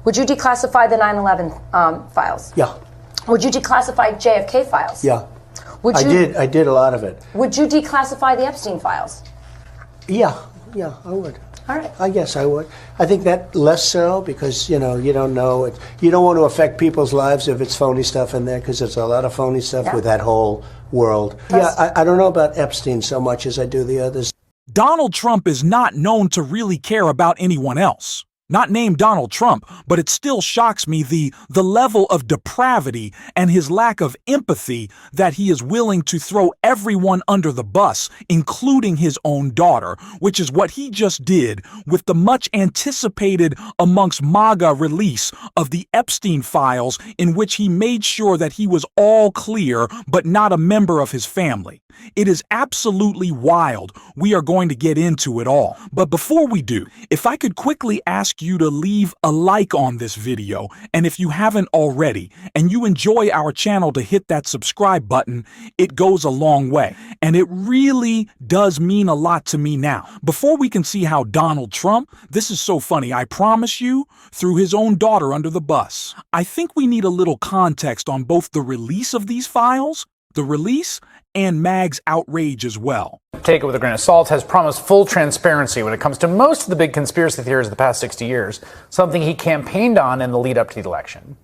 Would you declassify the 9/11 files? Yeah. Would you declassify JFK files? Yeah. Would you, I did a lot of it. Would you declassify the Epstein files? Yeah, I would. All right. I guess I would. I think that less so because, you don't know it. You don't want to affect people's lives if it's phony stuff in there because there's a lot of phony stuff with that whole world. Yeah, I don't know about Epstein so much as I do the others. Donald Trump is not known to really care about anyone else. Not named Donald Trump, but it still shocks me the level of depravity and his lack of empathy that he is willing to throw everyone under the bus, including his own daughter, which is what he just did with the much anticipated amongst MAGA release of the Epstein files, in which he made sure that he was all clear but not a member of his family. It is absolutely wild. We are going to get into it all. But before we do, if I could quickly ask you to leave a like on this video, and if you haven't already, and you enjoy our channel, to hit that subscribe button. It goes a long way, and it really does mean a lot to me now. Before we can see how Donald Trump, this is so funny, I promise you, threw his own daughter under the bus. I think we need a little context on both the release of these files, and MAG's outrage as well. Take it with a grain of salt, has promised full transparency when it comes to most of the big conspiracy theories of the past 60 years, something he campaigned on in the lead up to the election.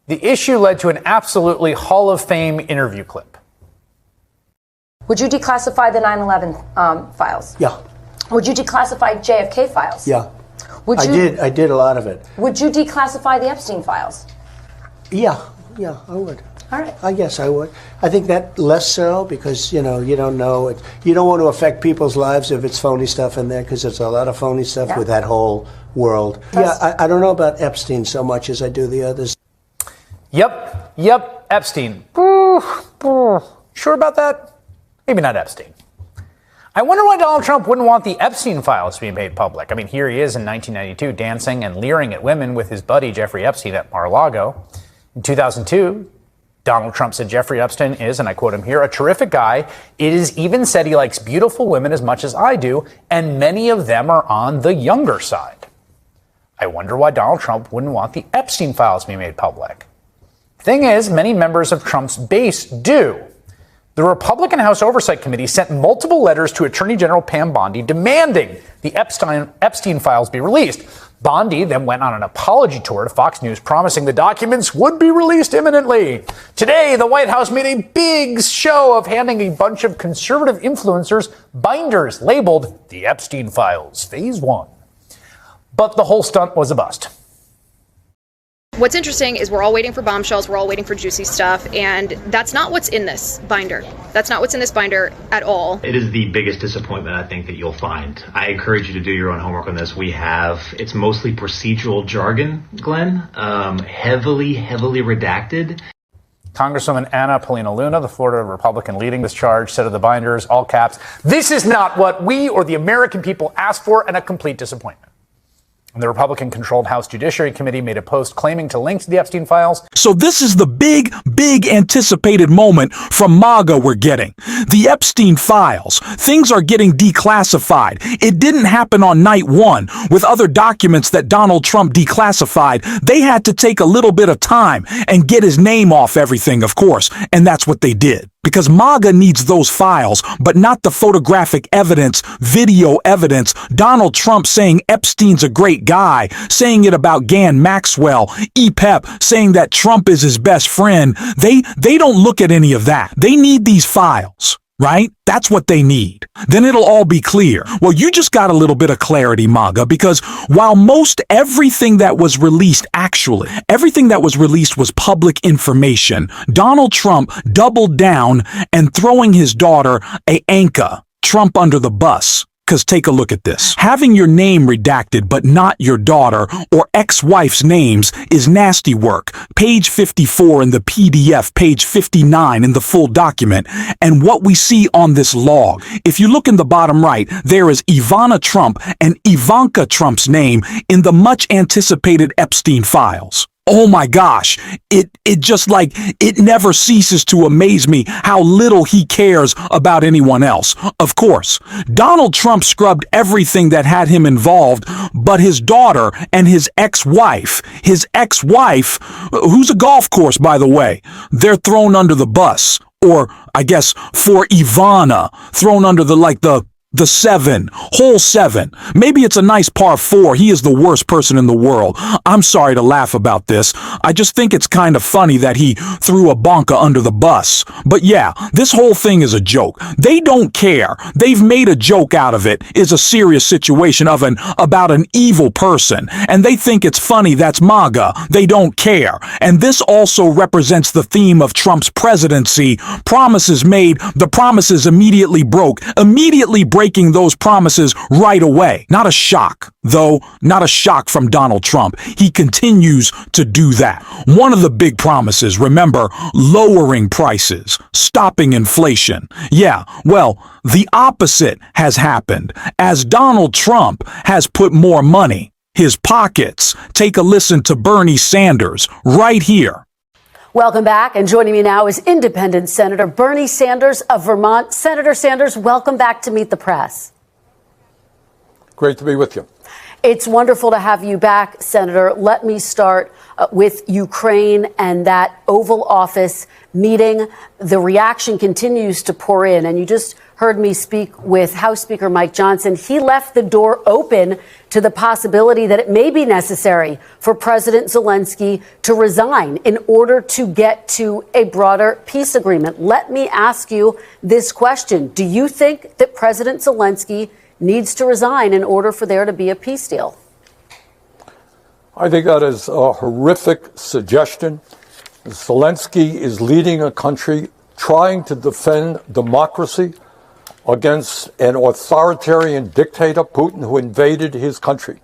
The issue led to an absolutely Hall of Fame interview clip. Would you declassify the 9/11 files? Yeah. Would you declassify JFK files? Yeah. Would you, I did a lot of it. Would you declassify the Epstein files? Yeah, I would. All right. I guess I would. I think that less so because, you don't know it. You don't want to affect people's lives if it's phony stuff in there because there's a lot of phony stuff with that whole world. Yeah, I don't know about Epstein so much as I do the others. Yep, Epstein. Sure about that? Maybe not Epstein. I wonder why Donald Trump wouldn't want the Epstein files to be made public. I mean, here he is in 1992 dancing and leering at women with his buddy Jeffrey Epstein at Mar-a-Lago. In 2002, Donald Trump said Jeffrey Epstein is, and I quote him here, a terrific guy. It is even said he likes beautiful women as much as I do, and many of them are on the younger side. I wonder why Donald Trump wouldn't want the Epstein files to be made public. Thing is, many members of Trump's base do. The Republican House Oversight Committee sent multiple letters to Attorney General Pam Bondi demanding the Epstein files be released. Bondi then went on an apology tour to Fox News, promising the documents would be released imminently. Today, the White House made a big show of handing a bunch of conservative influencers binders labeled the Epstein Files, Phase 1. But the whole stunt was a bust. What's interesting is we're all waiting for bombshells, we're all waiting for juicy stuff, and that's not what's in this binder. That's not what's in this binder at all. It is the biggest disappointment I think that you'll find. I encourage you to do your own homework on this. It's mostly procedural jargon, Glenn, heavily redacted. Congresswoman Anna Paulina Luna, the Florida Republican leading this charge, said of the binders, all caps, "This is not what we or the American people asked for, and a complete disappointment." And the Republican-controlled House Judiciary Committee made a post claiming to link to the Epstein files. So this is the big anticipated moment from MAGA we're getting. The Epstein files. Things are getting declassified. It didn't happen on night one with other documents that Donald Trump declassified. They had to take a little bit of time and get his name off everything, of course. And that's what they did. Because MAGA needs those files, but not the photographic evidence, video evidence. Donald Trump saying Epstein's a great guy, saying it about Ghislaine Maxwell, EPEP, saying that Trump is his best friend. They don't look at any of that. They need these files. Right? That's what they need. Then it'll all be clear. Well, you just got a little bit of clarity, MAGA, because while everything that was released was public information, Donald Trump doubled down and throwing his daughter, Anka, Trump under the bus. Because take a look at this. Having your name redacted but not your daughter or ex-wife's names is nasty work. Page 54 in the PDF, page 59 in the full document. And what we see on this log, if you look in the bottom right, there is Ivana Trump and Ivanka Trump's name in the much anticipated Epstein files. Oh my gosh, it just like, it never ceases to amaze me how little he cares about anyone else. Of course, Donald Trump scrubbed everything that had him involved, but his daughter and his ex-wife, who's a golf course, by the way, they're thrown under the bus. Or, I guess, for Ivana, thrown under the whole seven. Maybe it's a nice par four. He is the worst person in the world. I'm sorry to laugh about this. I just think it's kind of funny that he threw a bonka under the bus. But yeah, this whole thing is a joke. They don't care. They've made a joke out of it. Is a serious situation about an evil person. And they think it's funny. That's MAGA. They don't care. And this also represents the theme of Trump's presidency. Promises made, the promises immediately broke. Immediately breaking those promises right away. Not a shock, though, not a shock from Donald Trump. He continues to do that. One of the big promises, remember, lowering prices, stopping inflation. Yeah, well, the opposite has happened, as Donald Trump has put more money, his pockets. Take a listen to Bernie Sanders right here. Welcome back, and joining me now is Independent Senator Bernie Sanders of Vermont. Senator Sanders, welcome back to Meet the Press. Great to be with you. It's wonderful to have you back, Senator. Let me start with Ukraine and that Oval Office meeting. The reaction continues to pour in, and you just heard me speak with House Speaker Mike Johnson. He left the door open to the possibility that it may be necessary for President Zelensky to resign in order to get to a broader peace agreement. Let me ask you this question. Do you think that President Zelensky needs to resign in order for there to be a peace deal? I think that is a horrific suggestion. Zelensky is leading a country trying to defend democracy against an authoritarian dictator, Putin, who invaded his country.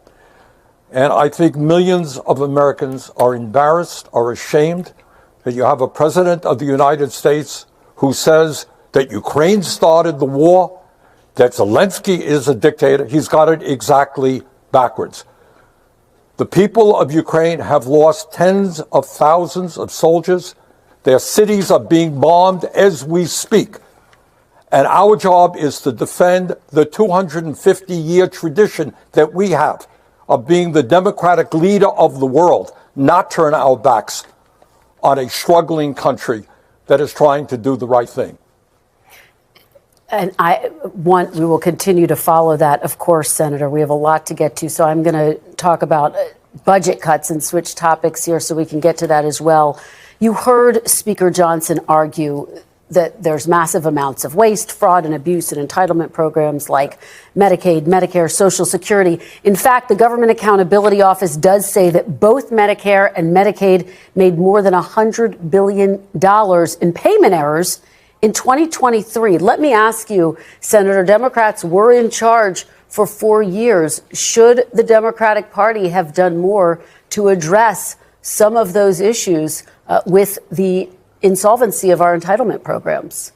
And I think millions of Americans are embarrassed, are ashamed that you have a president of the United States who says that Ukraine started the war, that Zelensky is a dictator. He's got it exactly backwards. The people of Ukraine have lost tens of thousands of soldiers. Their cities are being bombed as we speak. And our job is to defend the 250-year tradition that we have of being the democratic leader of the world, not turn our backs on a struggling country that is trying to do the right thing. And we will continue to follow that, of course, Senator. We have a lot to get to, so I'm going to talk about budget cuts and switch topics here so we can get to that as well. You heard Speaker Johnson argue that there's massive amounts of waste, fraud, and abuse in entitlement programs like Medicaid, Medicare, Social Security. In fact, the Government Accountability Office does say that both Medicare and Medicaid made more than $100 billion in payment errors in 2023. Let me ask you, Senator, Democrats were in charge for 4 years. Should the Democratic Party have done more to address some of those issues with the insolvency of our entitlement programs?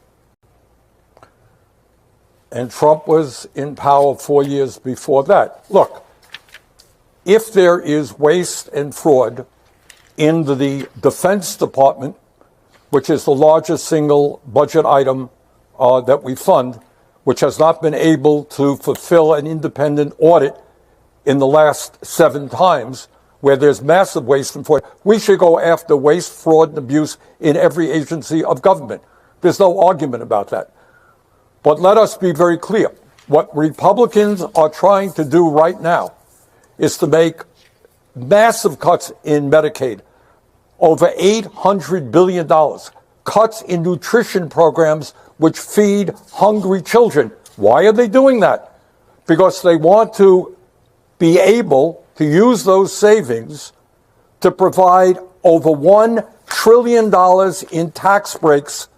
And Trump was in power 4 years before that. Look, if there is waste and fraud in the Defense Department, which is the largest single budget item that we fund, which has not been able to fulfill an independent audit in the last 7 times, where there's massive waste and fraud. We should go after waste, fraud, and abuse in every agency of government. There's no argument about that. But let us be very clear. What Republicans are trying to do right now is to make massive cuts in Medicaid, over $800 billion, cuts in nutrition programs which feed hungry children. Why are they doing that? Because they want to be able to use those savings to provide over $1 trillion in tax breaks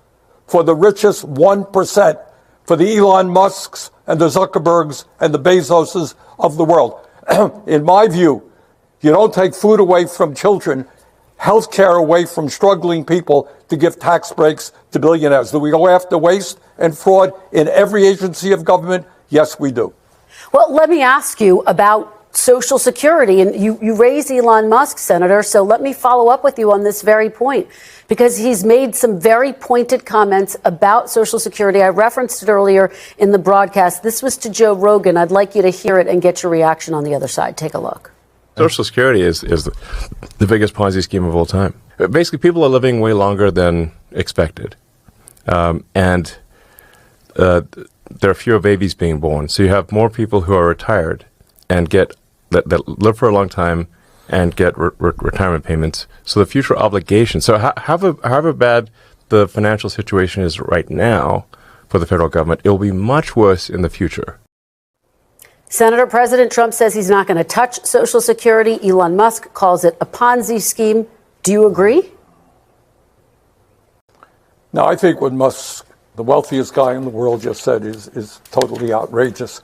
for the richest 1%, for the Elon Musks and the Zuckerbergs and the Bezoses of the world. In my view, you don't take food away from children, health care away from struggling people to give tax breaks to billionaires. Do we go after waste and fraud in every agency of government? Yes, we do. Well, let me ask you about Social Security. And you raise Elon Musk, Senator, so let me follow up with you on this very point, because he's made some very pointed comments about Social Security. I referenced it earlier in the broadcast. This was to Joe Rogan. I'd like you to hear it and get your reaction on the other side. Take a look. Social Security is the biggest Ponzi scheme of all time. Basically, people are living way longer than expected. And there are fewer babies being born. So you have more people who are retired and that live for a long time and get retirement payments. So the future obligation. So however bad the financial situation is right now for the federal government, it will be much worse in the future. Senator, President Trump says he's not going to touch Social Security. Elon Musk calls it a Ponzi scheme. Do you agree? No, I think what Musk, the wealthiest guy in the world, just said is totally outrageous.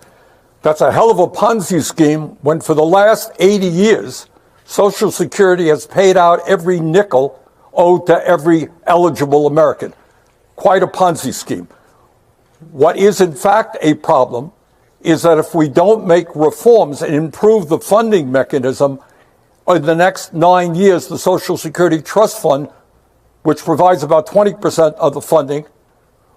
That's a hell of a Ponzi scheme when for the last 80 years, Social Security has paid out every nickel owed to every eligible American. Quite a Ponzi scheme. What is in fact a problem is that if we don't make reforms and improve the funding mechanism, in the next 9 years, the Social Security Trust Fund, which provides about 20% of the funding,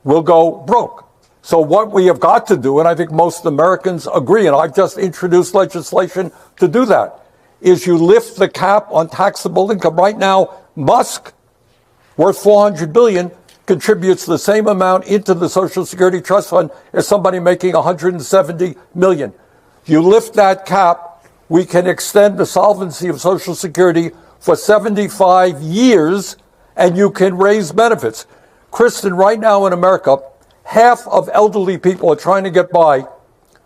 will go broke. So what we have got to do, and I think most Americans agree, and I've just introduced legislation to do that, is you lift the cap on taxable income. Right now, Musk, worth $400 billion, contributes the same amount into the Social Security Trust Fund as somebody making $170 million. You lift that cap, we can extend the solvency of Social Security for 75 years, and you can raise benefits. Kristen, right now in America, half of elderly people are trying to get by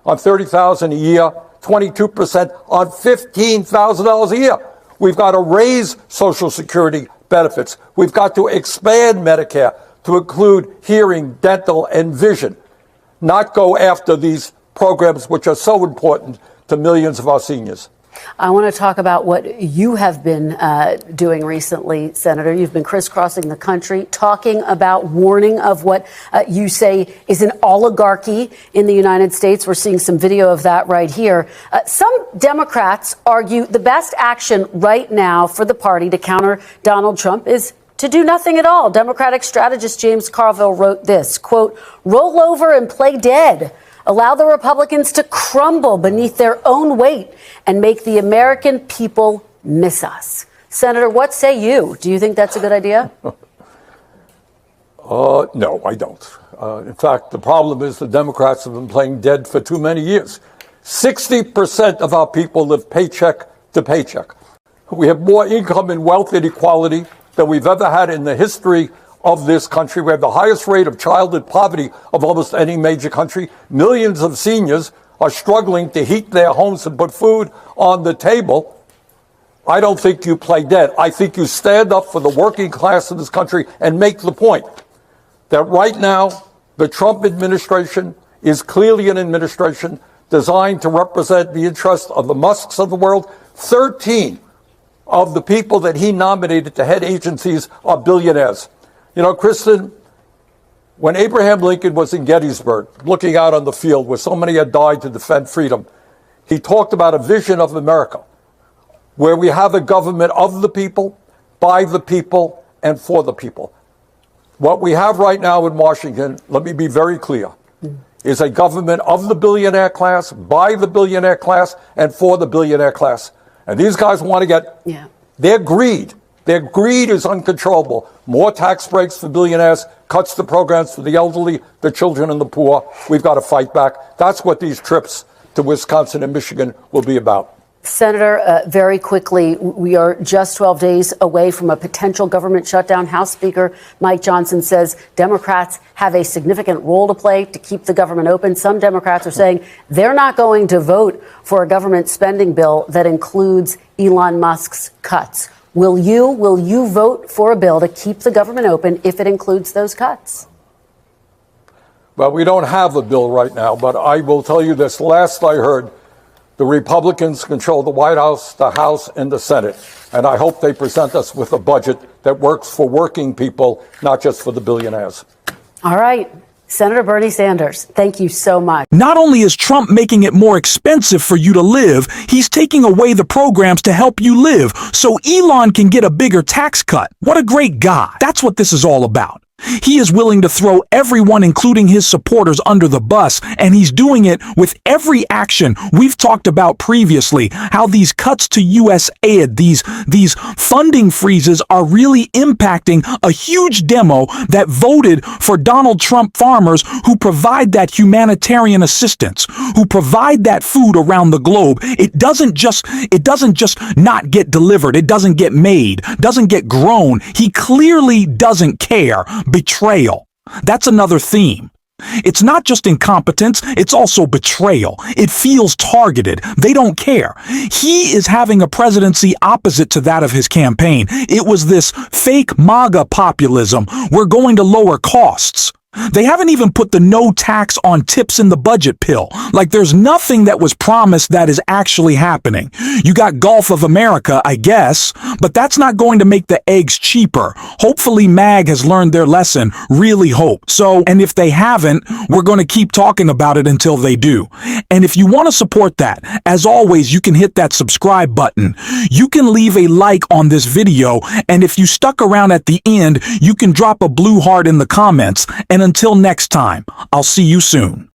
on $30,000 a year, 22% on $15,000 a year. We've got to raise Social Security benefits. We've got to expand Medicare to include hearing, dental, and vision, not go after these programs which are so important to millions of our seniors. I want to talk about what you have been doing recently, Senator. You've been crisscrossing the country, talking about warning of what you say is an oligarchy in the United States. We're seeing some video of that right here. Some Democrats argue the best action right now for the party to counter Donald Trump is to do nothing at all. Democratic strategist James Carville wrote this, quote, "Roll over and play dead. Allow the Republicans to crumble beneath their own weight and make the American people miss us." Senator, what say you? Do you think that's a good idea? No, I don't. In fact, the problem is the Democrats have been playing dead for too many years. 60% of our people live paycheck to paycheck. We have more income and wealth inequality than we've ever had in the history of this country. We have the highest rate of childhood poverty of almost any major country. Millions of seniors are struggling to heat their homes and put food on the table. I don't think you play dead. I think you stand up for the working class of this country and make the point that right now the Trump administration is clearly an administration designed to represent the interests of the Musks of the world. 13 of the people that he nominated to head agencies are billionaires. You know, Kristen, when Abraham Lincoln was in Gettysburg, looking out on the field where so many had died to defend freedom, he talked about a vision of America where we have a government of the people, by the people, and for the people. What we have right now in Washington, let me be very clear, is a government of the billionaire class, by the billionaire class, and for the billionaire class. And these guys want to get their greed. Their greed is uncontrollable. More tax breaks for billionaires, cuts to programs for the elderly, the children, and the poor. We've got to fight back. That's what these trips to Wisconsin and Michigan will be about. Senator, very quickly, we are just 12 days away from a potential government shutdown. House Speaker Mike Johnson says Democrats have a significant role to play to keep the government open. Some Democrats are saying they're not going to vote for a government spending bill that includes Elon Musk's cuts. Will you vote for a bill to keep the government open if it includes those cuts? Well, we don't have a bill right now, but I will tell you this. Last I heard, the Republicans control the White House, the House, and the Senate. And I hope they present us with a budget that works for working people, not just for the billionaires. All right. Senator Bernie Sanders, thank you so much. Not only is Trump making it more expensive for you to live, he's taking away the programs to help you live so Elon can get a bigger tax cut. What a great guy. That's what this is all about. He is willing to throw everyone, including his supporters, under the bus, and he's doing it with every action. We've talked about previously how these cuts to U.S. aid, these funding freezes are really impacting a huge demo that voted for Donald Trump farmers who provide that humanitarian assistance, who provide that food around the globe. It doesn't just not get delivered. It doesn't get made, doesn't get grown. He clearly doesn't care. Betrayal. That's another theme. It's not just incompetence, it's also betrayal. It feels targeted. They don't care. He is having a presidency opposite to that of his campaign. It was this fake MAGA populism. We're going to lower costs. They haven't even put the no tax on tips in the budget pill. Like there's nothing that was promised that is actually happening. You got Gulf of America, I guess, but that's not going to make the eggs cheaper. Hopefully MAG has learned their lesson. Really hope. So, and if they haven't, we're going to keep talking about it until they do. And if you want to support that, as always, you can hit that subscribe button. You can leave a like on this video, and if you stuck around at the end, you can drop a blue heart in the comments. And until next time, I'll see you soon.